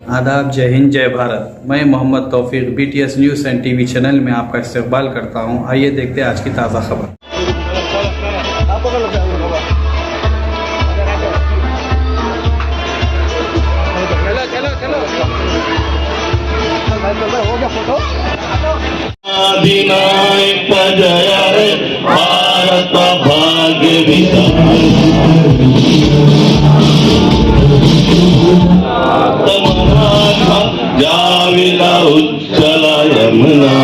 आदाब, जय हिंद, जय भारत। मैं मोहम्मद तौफीक BTS news and TV channel में आपका इस्तकबाल करता हूं। आइए देखते हैं आज की ताज़ा खबर। अधिनायक जय हे भारत भाग्य विधाता जाविला उच्चल यमुना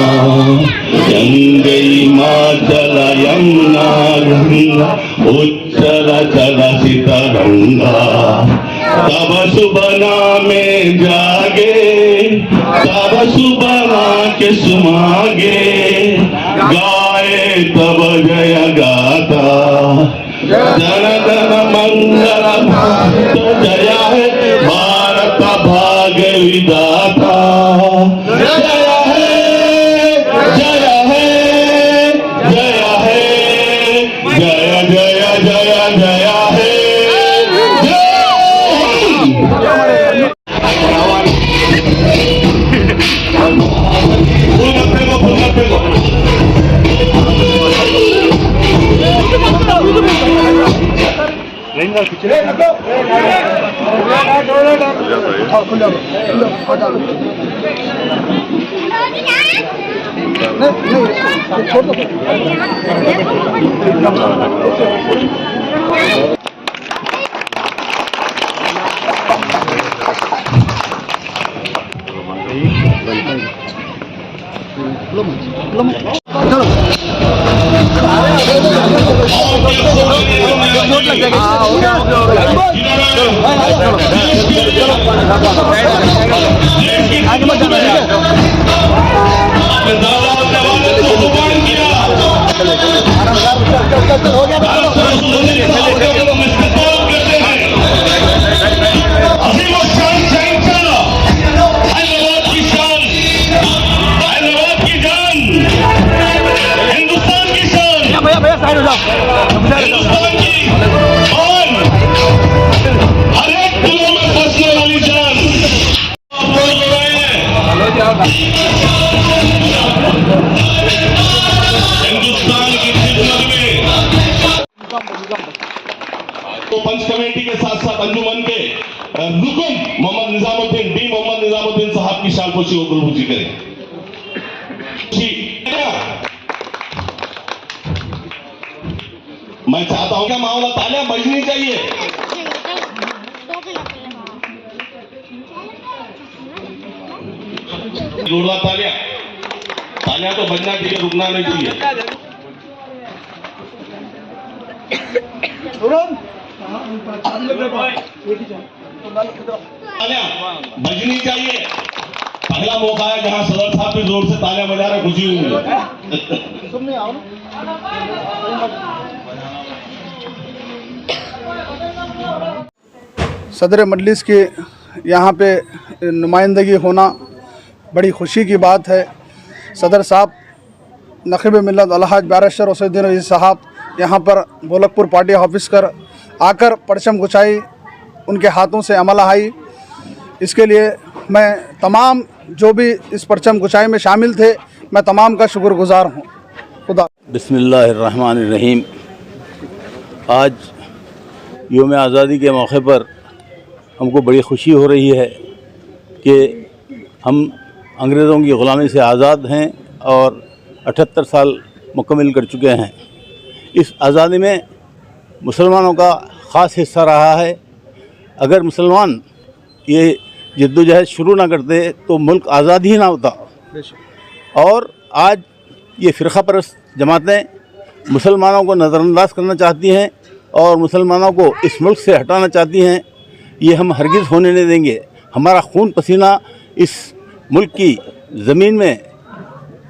गंगे माचल यमुना गंगा उच्चल चल तरंगा तब सुबना में जागे तब सुबना के सुमागे गाए तब जय गाता जन जन मंगल जय हे भारत भाग्य विधाता जय हे जय हे जय हे जय जय जय जय हे तो पंच कमेटी के साथ साथ अंजुमन के रुकन मोहम्मद निजामुद्दीन साहब की शालपोशी को गुलबुजी करें। मैं चाहता हूं कि मामला तालियां बजनी चाहिए। जोरदार तालियां तो बजना चाहिए, रुकना नहीं चाहिए। बजनी चाहिए। पहला मौका है जहां सदर साहब भी जोर से तालियां बजा रहे, खुशी हुई। सदर मजलिस की यहाँ पे नुमाइंदगी होना बड़ी खुशी की बात है। सदर साहब नक़ीब मिल्लत अलहाज बैरिस्टर उसैदुद्दीन अजीज़ साहब यहाँ पर गोलकपुर पार्टी ऑफिस कर आकर परचम गुछाई, उनके हाथों से अमल आई। इसके लिए मैं तमाम जो भी इस परचम गुछाई में शामिल थे, मैं तमाम का शुक्रगुजार हूँ। खुदा। बिस्मिल्लाहिर्रहमानिर्रहीम। आज यौम आज़ादी के मौके पर हमको बड़ी खुशी हो रही है कि हम अंग्रेज़ों की ग़ुलामी से आज़ाद हैं और 78 साल मुकम्मल कर चुके हैं। इस आज़ादी में मुसलमानों का ख़ास हिस्सा रहा है। अगर मुसलमान ये जद्दोजहद शुरू ना करते तो मुल्क आज़ाद ही ना होता। और आज ये फ़िरक़ा परस्त जमातें मुसलमानों को नज़रअंदाज करना चाहती हैं और मुसलमानों को इस मुल्क से हटाना चाहती हैं। ये हम हरगिज़ होने नहीं देंगे। हमारा खून पसीना इस मुल्क की ज़मीन में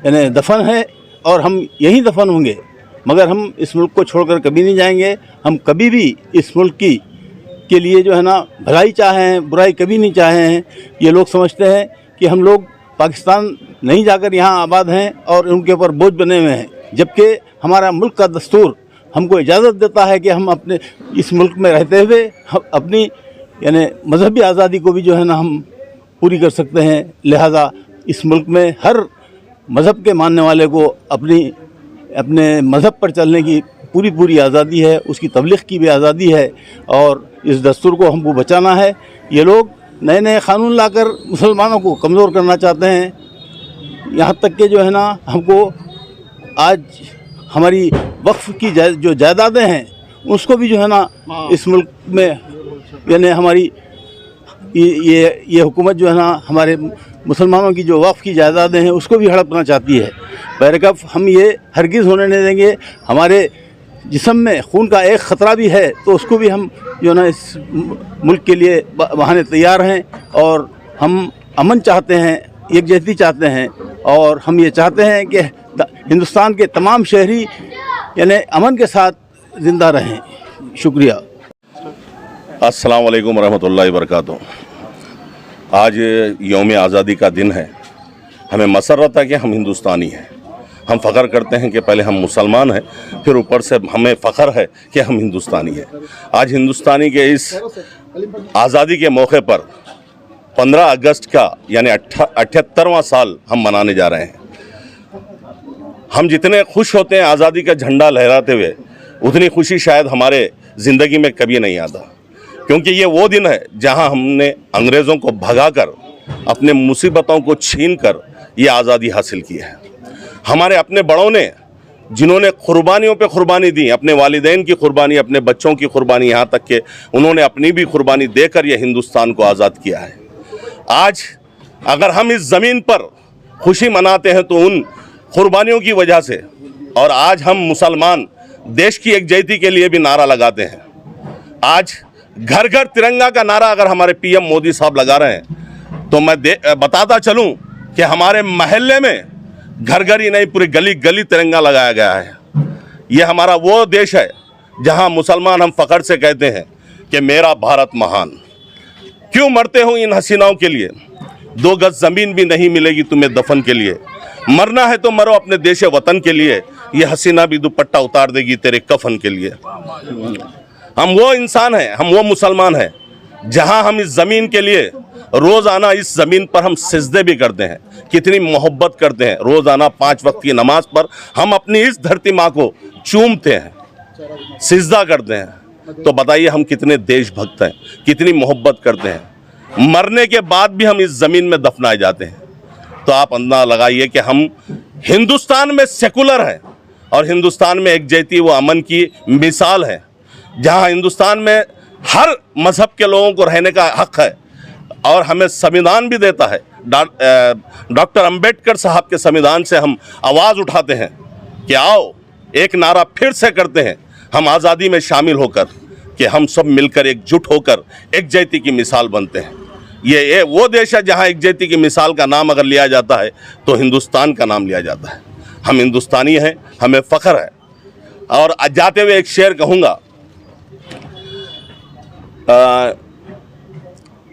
यानी दफन है और हम यहीं दफन होंगे, मगर हम इस मुल्क को छोड़कर कभी नहीं जाएंगे। हम कभी भी इस मुल्क के लिए जो है ना भलाई चाहे हैं, बुराई कभी नहीं चाहे हैं। ये लोग समझते हैं कि हम लोग पाकिस्तान नहीं जाकर यहाँ आबाद हैं और उनके ऊपर बोझ बने हुए हैं, जबकि हमारा मुल्क का दस्तूर हमको इजाज़त देता है कि हम अपने इस मुल्क में रहते हुए अपनी यानी मजहबी आज़ादी को भी जो है ना हम पूरी कर सकते हैं। लिहाजा इस मुल्क में हर मज़हब के मानने वाले को अपने मज़हब पर चलने की पूरी आज़ादी है, उसकी तबलीग की भी आज़ादी है और इस दस्तूर को हमको बचाना है। ये लोग नए नए क़ानून लाकर मुसलमानों को कमज़ोर करना चाहते हैं, यहाँ तक कि जो है ना हमको आज हमारी वक्फ़ की जो जायदादें हैं उसको भी जो है ना इस मुल्क में यानी हमारी ये हुकूमत जो है ना हमारे मुसलमानों की जो वक्फ़ की जायदादें हैं उसको भी हड़पना चाहती है। बैरकफ हम ये हरगिज़ होने नहीं देंगे। हमारे जिस्म में खून का एक ख़तरा भी है तो उसको भी हम जो है ना इस मुल्क के लिए बहाने तैयार हैं और हम अमन चाहते हैं, यकजहती चाहते हैं और हम ये चाहते हैं कि हिंदुस्तान के तमाम शहरी यानी अमन के साथ ज़िंदा रहें। शुक्रिया। अस्सलाम वालेकुम रहमतुल्लाहि वबरकातुहू। आज यौम आज़ादी का दिन है। हमें मसर्रत है कि हम हिंदुस्तानी हैं। हम फ़ख्र करते हैं कि पहले हम मुसलमान हैं, फिर ऊपर से हमें फ़ख्र है कि हम हिंदुस्तानी हैं। आज हिंदुस्तानी के इस आज़ादी के मौके पर 15 अगस्त का यानी 78वां साल हम मनाने जा रहे हैं। हम जितने खुश होते हैं आज़ादी का झंडा लहराते हुए, उतनी खुशी शायद हमारे ज़िंदगी में कभी नहीं आता, क्योंकि ये वो दिन है जहां हमने अंग्रेज़ों को भगाकर अपने मुसीबतों को छीनकर ये आज़ादी हासिल की है। हमारे अपने बड़ों ने जिन्होंने कुर्बानियों पे कुर्बानी दी, अपने वालिदैन की कुर्बानी, अपने बच्चों की कुर्बानी, यहाँ तक कि उन्होंने अपनी भी कुर्बानी देकर ये हिंदुस्तान को आज़ाद किया है। आज अगर हम इस ज़मीन पर खुशी मनाते हैं तो उन कुर्बानियों की वजह से, और आज हम मुसलमान देश की एकजुटता के लिए भी नारा लगाते हैं। आज घर घर तिरंगा का नारा अगर हमारे पीएम मोदी साहब लगा रहे हैं तो मैं बताता चलूं कि हमारे महल्ले में घर घर ही नहीं पूरी गली गली तिरंगा लगाया गया है। ये हमारा वो देश है जहां मुसलमान हम फ़ख्र से कहते हैं कि मेरा भारत महान। क्यों मरते हो इन हसीनाओं के लिए? 2 गज ज़मीन भी नहीं मिलेगी तुम्हें दफन के लिए। मरना है तो मरो अपने देश वतन के लिए, ये हसीना भी दुपट्टा उतार देगी तेरे कफन के लिए। हम वो इंसान हैं, हम वो मुसलमान हैं जहां हम इस ज़मीन के लिए रोज़ाना इस ज़मीन पर हम सिजदे भी करते हैं, कितनी मोहब्बत करते हैं। रोज़ाना 5 वक्त की नमाज पर हम अपनी इस धरती माँ को चूमते हैं, सिजदा करते हैं। तो बताइए हम कितने देशभक्त हैं, कितनी मोहब्बत करते हैं। मरने के बाद भी हम इस ज़मीन में दफनाए जाते हैं। तो आप अंदाज़ा लगाइए कि हम हिंदुस्तान में सेकुलर हैं और हिंदुस्तान में एकजुटता व अमन की मिसाल है, जहां हिंदुस्तान में हर मज़हब के लोगों को रहने का हक़ है और हमें संविधान भी देता है। डॉक्टर अंबेडकर साहब के संविधान से हम आवाज़ उठाते हैं कि आओ एक नारा फिर से करते हैं हम आज़ादी में शामिल होकर, कि हम सब मिलकर एकजुट होकर एकजुटता की मिसाल बनते हैं। ये वो देश है जहाँ एकजुटता की मिसाल का नाम अगर लिया जाता है तो हिंदुस्तान का नाम लिया जाता है। हम हिंदुस्तानी हैं, हमें फ़ख्र है। और जाते हुए एक शेर कहूँगा,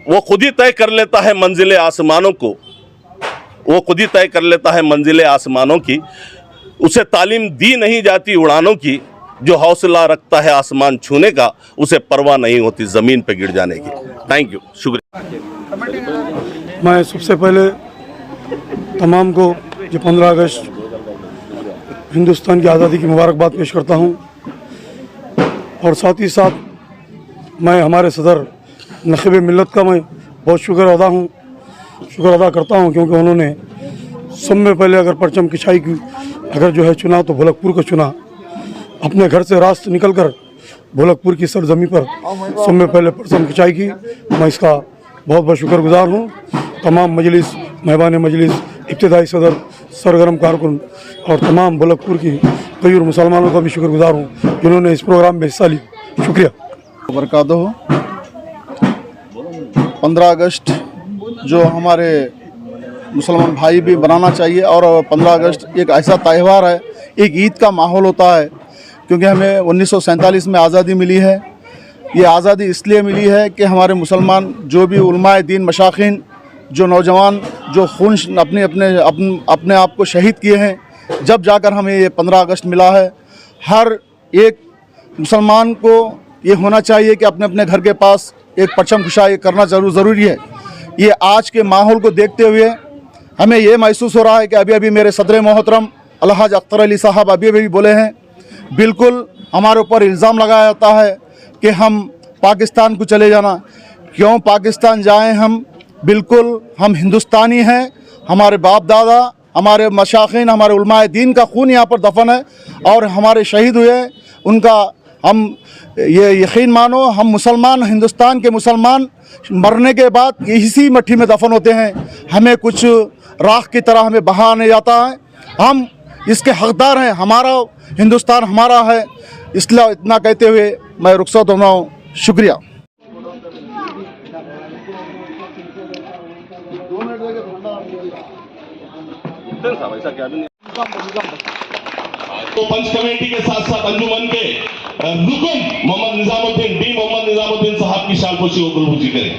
वो खुद ही तय कर लेता है मंजिले आसमानों को, वो खुद ही तय कर लेता है मंजिले आसमानों की, उसे तालीम दी नहीं जाती उड़ानों की, जो हौसला रखता है आसमान छूने का, उसे परवाह नहीं होती ज़मीन पे गिर जाने की। थैंक यू, शुक्रिया। मैं सबसे पहले तमाम को जो 15 अगस्त हिंदुस्तान की आज़ादी की मुबारकबाद पेश करता हूँ और साथ ही साथ मैं हमारे सदर नखीब मिल्लत का मैं बहुत शुक्र अदा करता हूँ, क्योंकि उन्होंने सब में पहले अगर परचम किशाई की अगर जो है चुना तो भोलकपुर को चुना। अपने घर से रास्ते निकल कर भोलकपुर की सरजमी पर सब में पहले परचम किशाई की। मैं इसका बहुत बहुत शुक्रगुजार हूँ। तमाम मजलिस, मेहमान मजलिस, इब्तिदाई सदर, सरगर्म कारकुन और तमाम भोलकपुर की गैर मुसलमानों का भी शुक्रगुजार हूँ जिन्होंने इस प्रोग्राम में हिस्सा ली। शुक्रिया। बरकातो। 15 अगस्त जो हमारे मुसलमान भाई भी बनाना चाहिए, और 15 अगस्त एक ऐसा त्यौहार है, एक ईद का माहौल होता है, क्योंकि हमें 1947 में आज़ादी मिली है। ये आज़ादी इसलिए मिली है कि हमारे मुसलमान जो भी उलमाए दीन, मशाखिन, जो नौजवान जो खून अपने आप को शहीद किए हैं, जब जाकर हमें ये 15 अगस्त मिला है। हर एक मुसलमान को ये होना चाहिए कि अपने अपने घर के पास एक परचम कुशाई करना ज़रूरी है, ये आज के माहौल को देखते हुए हमें ये महसूस हो रहा है कि अभी अभी मेरे सदर मोहतरम अलहाज अख्तर अली साहब अभी अभी बोले हैं, बिल्कुल हमारे ऊपर इल्ज़ाम लगाया जाता है कि हम पाकिस्तान को चले जाना। क्यों पाकिस्तान जाएं हम? बिल्कुल हम हिंदुस्तानी हैं, हमारे बाप दादा, हमारे मशाखिन, हमारे उलमाए दीन का खून यहाँ पर दफन है और हमारे शहीद हुए उनका हम ये यकीन मानो, हम मुसलमान, हिंदुस्तान के मुसलमान मरने के बाद इसी मिट्टी में दफन होते हैं। हमें कुछ राख की तरह हमें बहाने जाता है, हम इसके हकदार हैं, हमारा हिंदुस्तान हमारा है। इसलिए इतना कहते हुए मैं रुखसत हो रहा हूँ। शुक्रिया। तो पंच कमेटी के साथ साथ अंजुमन के रुकन मोहम्मद निजामुद्दीन साहब की शालपोशी और गुलबुजी करें।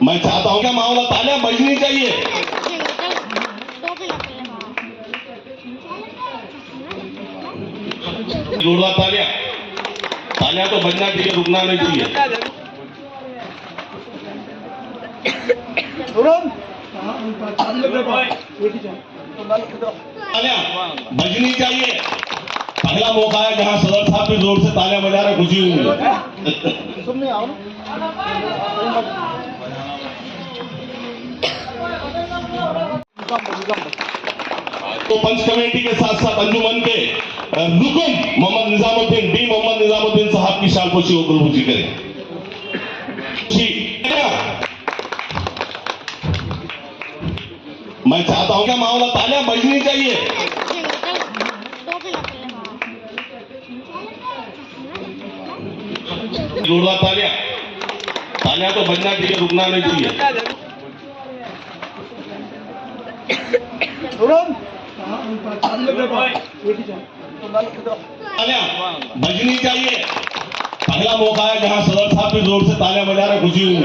मैं चाहता हूं कि मामला तालियां बजनी चाहिए। जोरदार तालियां, तालियां तो बजना चाहिए, रुकना नहीं चाहिए। तालियां बजनी चाहिए। पहला मौका है जहां सदर साहब भी जोर से तालियां बजा रहे, खुशी हुई। तो पंच कमेटी के साथ साथ अंजुमन के रुकन मोहम्मद निजामुद्दीन साहब की शालपोशी और गुलबुजी करें। मैं चाहता हूं कि मामला तालियां बजनी चाहिए। जोरदार तालियां, तालियां तो बजना चाहिए, रुकना नहीं चाहिए। तालियां बजनी चाहिए। पहला मौका है जहां सदर साहब भी जोर से तालियां बजा रहे, खुशी हुई।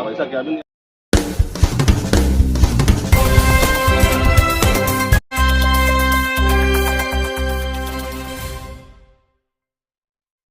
ऐसा क्या भी नहीं।